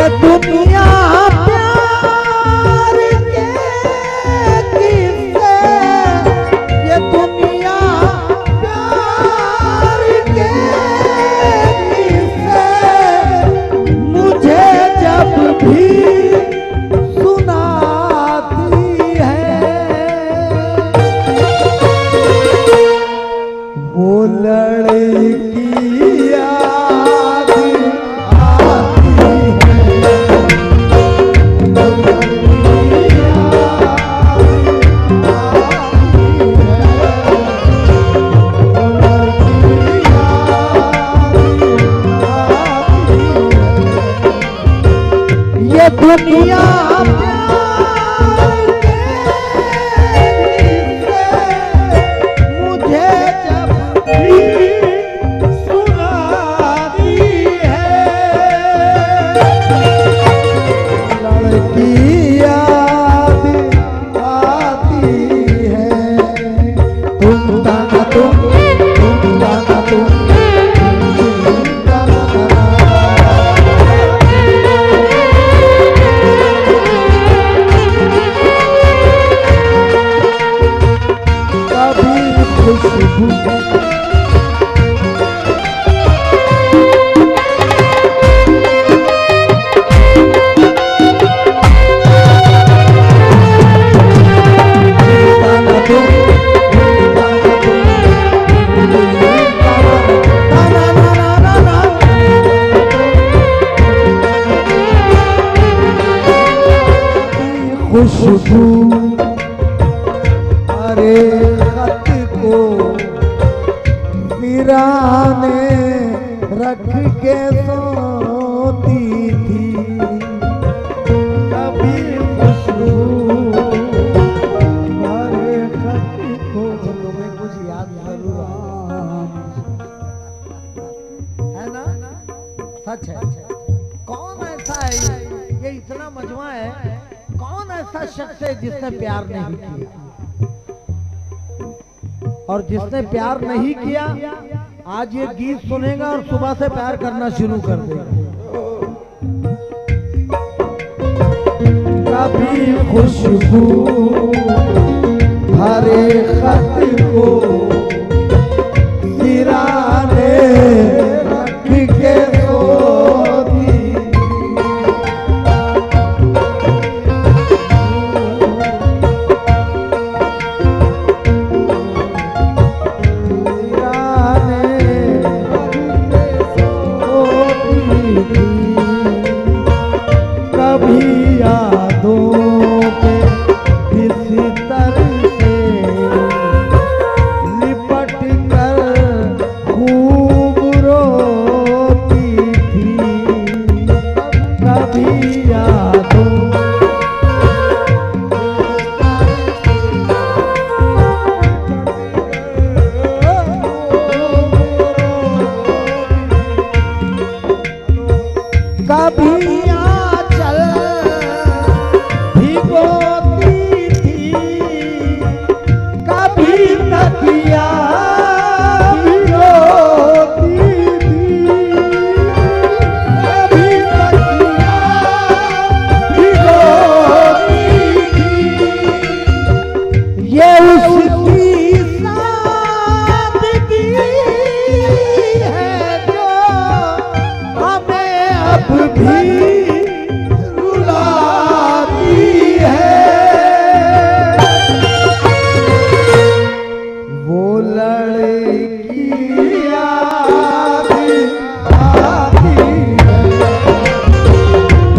ये दुनिया प्यार के किस्से, ये दुनिया प्यार के किस्से मुझे जब भी सुनाती है, वो लड़की याद आती है। ये दुनिया प्यार के किस्से मुझे जब भी सुनाती है, लड़की याद आती है। तुम ताना तुम ताना तुम खुशबू खुशबू अरे खत को वीराने रख के सोती थी, कभी खुशबू अरे खत को तुम्हें कुछ याद जरूर है ना, सच है। कौन ऐसा है, ये इतना मजमा है, कौन ऐसा शख्स है जिसने प्यार नहीं किया, और जिसने प्यार नहीं किया आज ये गीत सुनेगा और सुबह से प्यार करना शुरू कर देगा। कभी खुशबू हरे खत को सिराने रख के सोती, कभी यादों के बिस्तर से लिपट कर खूब रोती थी, कभी यादों कभी आंचल भिगोती थी, कभी तकिया भिगोती थी, कभी तकिया भिगोती थी। ये उसकी सादगी है जो हमें अब भी रुलाती है, वो लड़की याद आती है,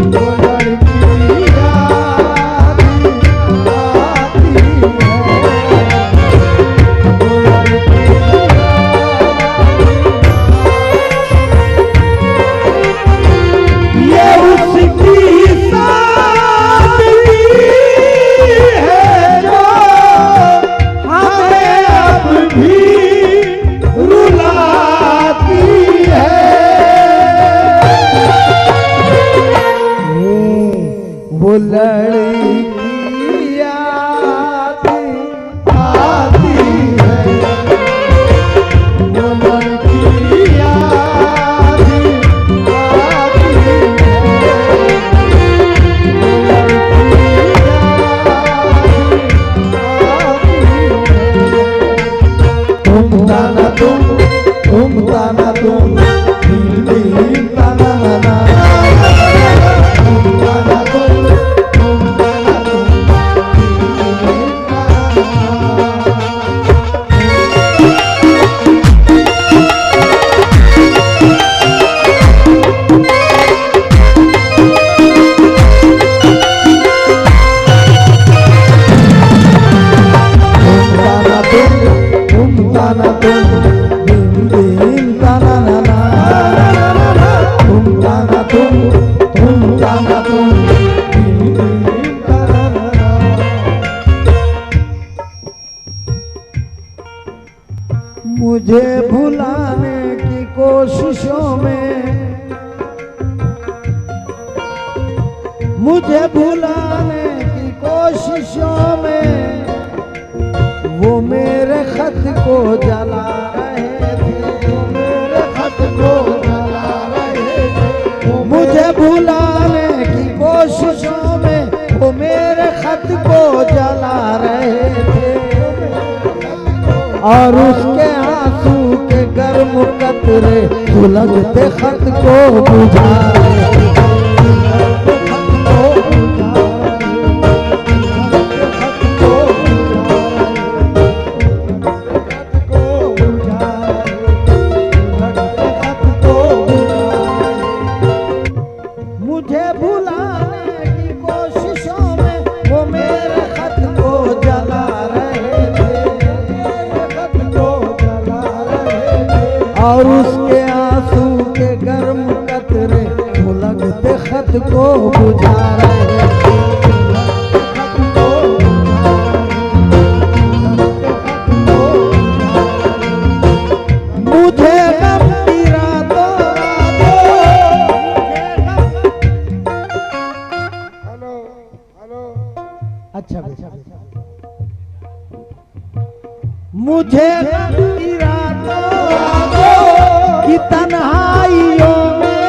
वो लड़की याद आती है, वो लड़की ये उसकी सादगी है जो हमें अब भी रुलाती है, वो लड़की याद आती है, वो लड़की याद आती है। ताना तुम ताना तुम धीम धीम ताना ना तुम ताना तुम ताना तुम मुझे भुलाने की कोशिशों में मुझे भुलाने की कोशिशों में वो मेरे खत को जला रहे थे मेरे खत को जला रहे थे मुझे भुलाने की कोशिशों में वो मेरे खत को जला रहे थे और उसके आंसू के गर्म कतरे सुलगते खत को बुझा रहे मुझे भुलाने की कोशिशों में वो मेरे खत को जला रहे और उसके आंसू के गर्म कतरे सुलगते खत को बुझा रहे मुझे गम की रातों अच्छा मुझे गम की रातों की तन्हाइयों में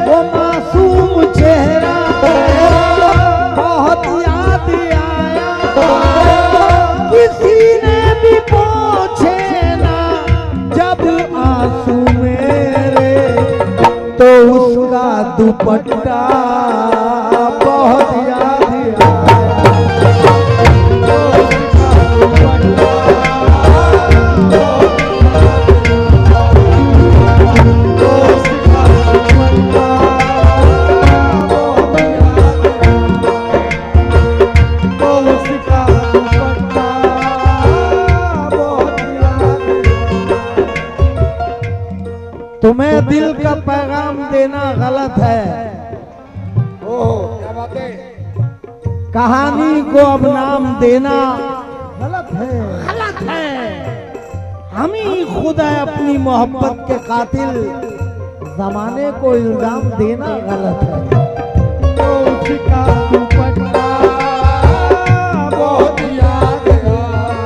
वो मासूम चेहरा बहुत याद आया किसी ने भी पूछे ना जब आंसू मेरे तो उसका दुपट्टा बहुत याद आया तुम्हें दिल का पैगाम देना गलत है क्या बात है कहानी को अब नाम देना गलत है हम ही खुद है अपनी मोहब्बत के कातिल जमाने को इल्जाम देना गलत है तो उसका दुपट्टा बहुत याद आया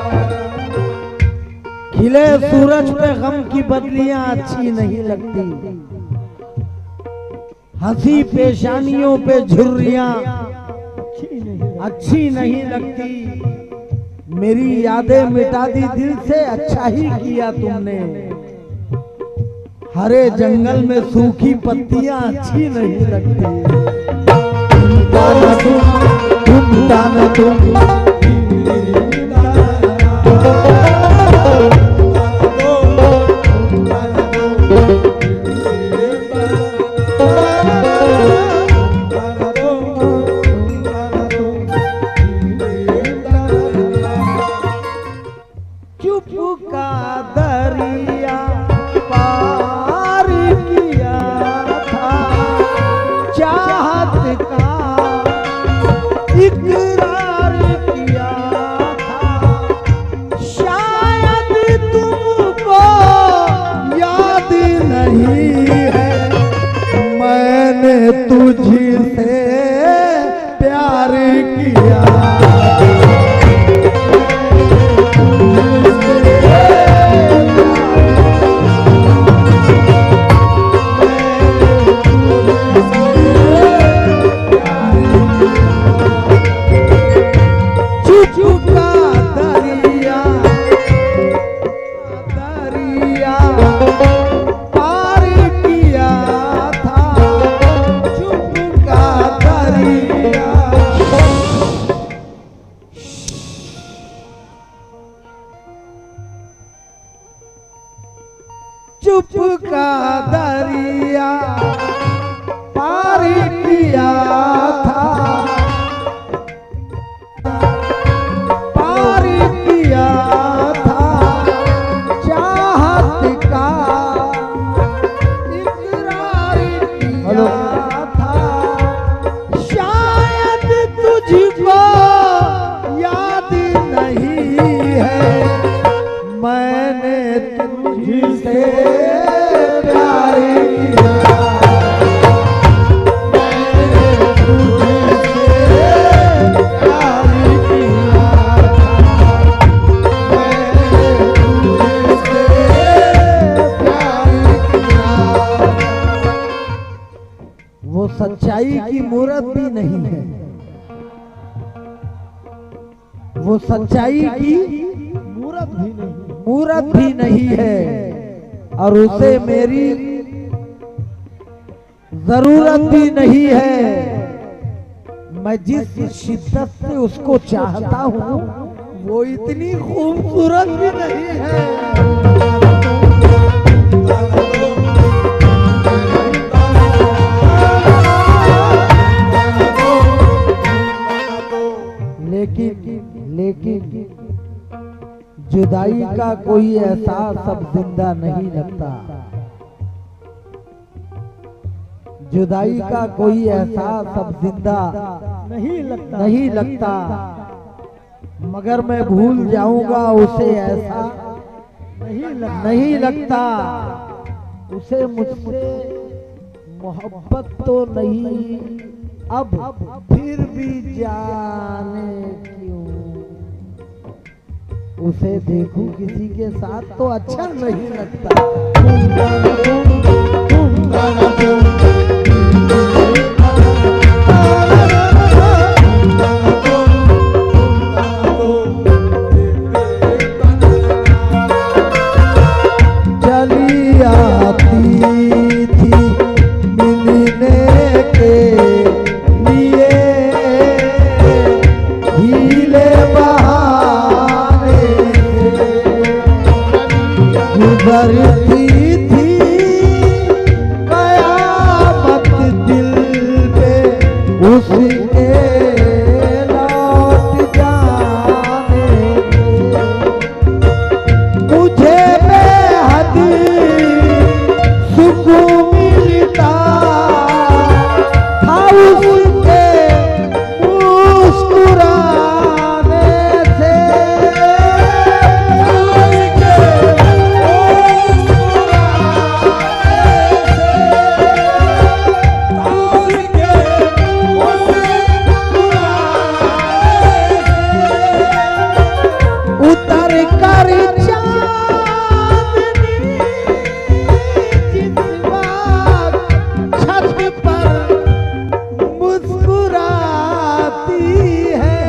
खिले सूरज पे गम की बदलियां अच्छी नहीं लगती हंसी पेशानियों पे झुर्रियां अच्छी नहीं लगती मेरी यादें मिटा दी दिल से अच्छा ही किया तुमने हरे जंगल में सूखी पत्तियां अच्छी नहीं लगती तुम ताना तुम तुझसे प्यार किया चुप का दरिया पार किया था, पार किया था, चाहत का इकरार किया था। शायद तुझको याद नहीं है, मैंने तुझसे प्यार किया, मैंने तुझसे प्यार किया, मैंने तुझसे प्यार किया। वो सच्चाई की मूरत भी नहीं है, वो सच्चाई की मूरत भी नहीं है, और उसे मेरी जरूरत भी नहीं है। मैं जिस शिद्दत से उसको चाहता हूँ वो इतनी खूबसूरत भी नहीं है। लेकिन जुदाई का कोई एहसास अब जिंदा नहीं लगता, जुदाई का कोई एहसास अब जिंदा नहीं लगता, मगर मैं भूल जाऊंगा उसे ऐसा नहीं लगता। उसे मुझसे मोहब्बत तो नहीं, अब फिर भी जाने क्यों उसे देखूं किसी के साथ तो अच्छा नहीं लगता। चली आती थी मिलने के लिए, हीले बहाने गुजरती थी कयामत दिल पे उसके लौट जाने से। मुझे बेहद सुकून मिलता था उसके मुस्कुराने से, उतर कर चांदनी जिस वक्त छत पर मुस्कुराती है।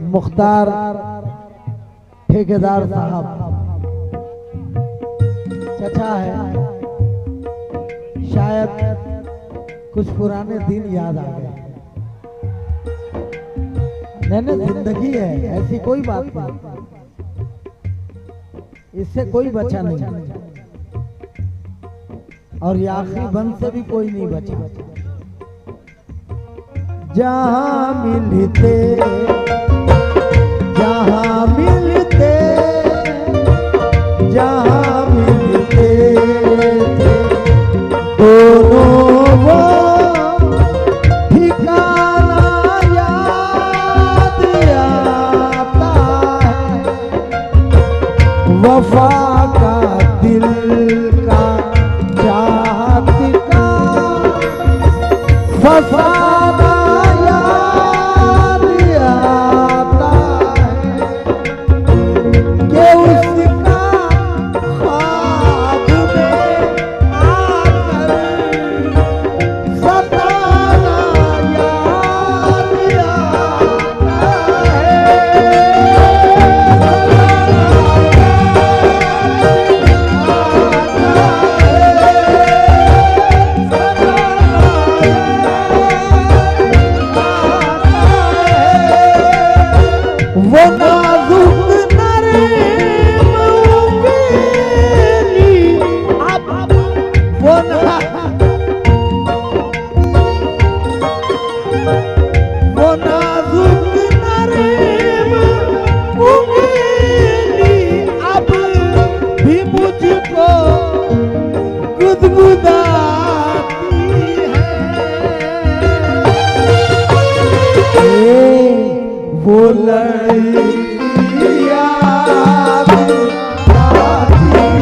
मुख्तार ठेकेदार साहब चचा है, शायद कुछ पुराने दिन याद आ गए। नहीं, जिंदगी है, ऐसी कोई बात नहीं, इससे कोई बचा नहीं, और ये आखिरी बंद से भी कोई नहीं बचा। जहां मिलते जहां मिलते जहां मिलते थे दोनों वो ठिकाना याद आता है। वफा का दिल का चाहत का फसाना याद आता है कि उसका ख्वाब में आकर सताना याद वो नाजुक नरम उंगली अब वो नाजुक नरम उंगली अब भी मुझको गुदगुदाती है। वो लड़की याद आती है,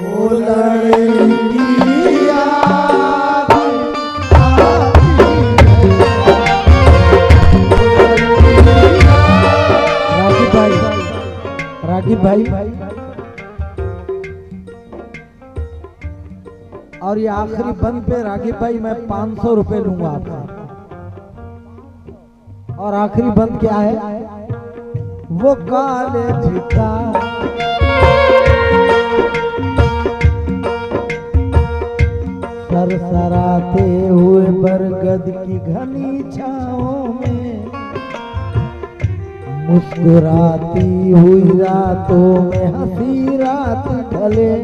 वो लड़की याद भाई। और ये आखिरी बंद पे रागिब भाई मैं 500 रुपए लूंगा आपका। और आखिरी बंद क्या है? वो कॉलेज का सरसराते हुए बरगद की घनी छाओं में मुस्कुराती हुई रातों में हंसी रात ढले।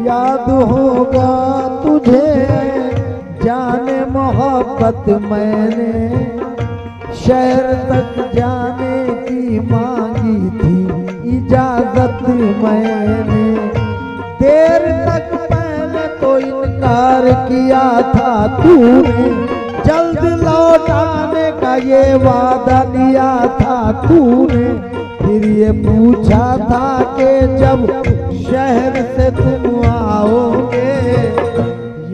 याद होगा तुझे जाने मोहब्बत मैंने शहर तक जाने की मांगी थी इजाजत मैंने। देर तक मैंने तो इनकार किया था तूने, जल्द लौटाने का ये वादा लिया था तूने। फिर ये पूछा था कि जब शहर से तुम आओगे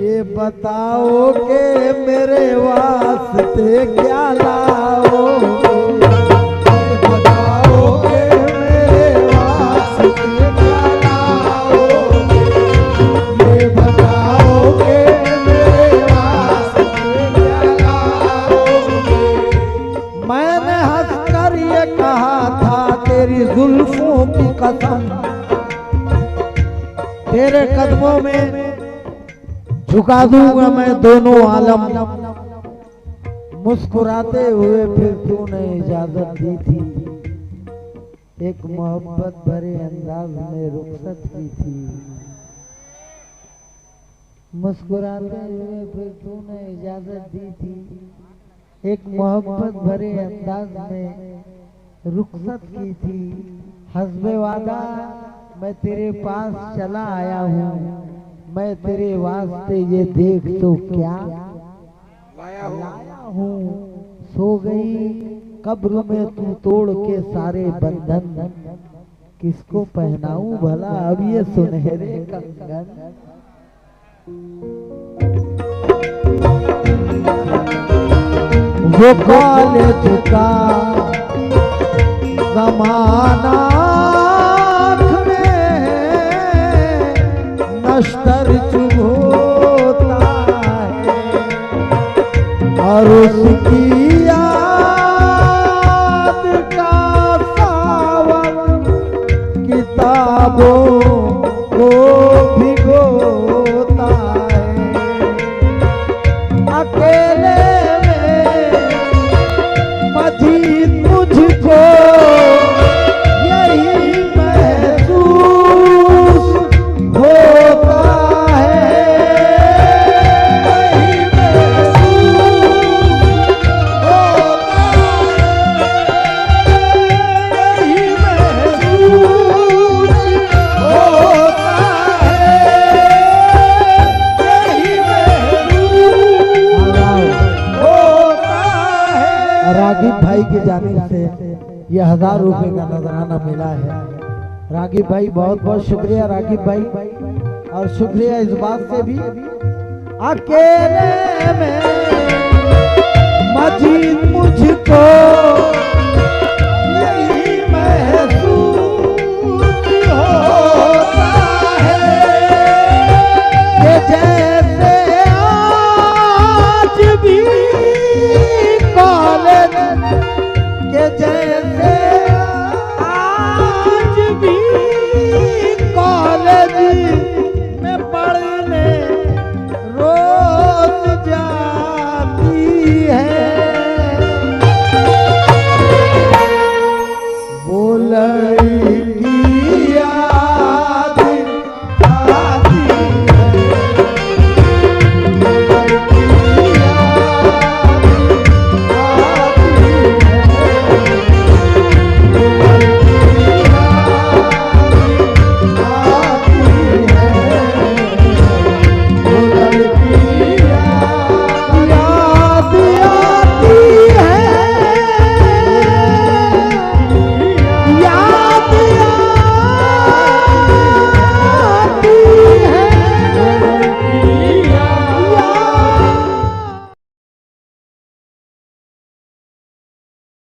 ये बताओ कि मेरे वास्ते क्या लाओगे। बताओ कि मेरे वास्ते क्या लाओगे। ये बताओ कि मेरे वास्ते क्या लाओगे। मैंने हंसकर ये कहा था तेरी जुल्फों की कसम, तेरे कदमों में झुका दूंगा मैं दोनों आलम। मुस्कुराते हुए फिर तूने इजाजत दी थी, एक मोहब्बत भरे अंदाज में रुखसत की थी। मुस्कुराते हुए फिर तूने इजाजत दी थी, एक मोहब्बत भरे अंदाज में रुखसत की थी। हस्बे वादा मैं तेरे पास चला आया हूँ, मैं तेरे वास्ते ये देख तो क्या लाया हूँ लाया हूँ। सो गई कब्र में तू तोड़ के सारे बंधन, किसको पहनाऊं भला अब ये सुनहरे कंगन। वो कॉलेज का जमाना में नश्तर चुभोता है और उसकी याद का सावन किताबों को भिगोता है। अकेले मजीद मुझको यही महसूस होता है, यही महसूस होता है, यही महसूस होता है, यही महसूस होता है। रागिब भाई की जानिब से ये 1000 रुपए का नजराना मिला है। रागिब भाई बहुत बहुत शुक्रिया रागिब भाई, और शुक्रिया इस बात से भी अकेले में मजीद मुझको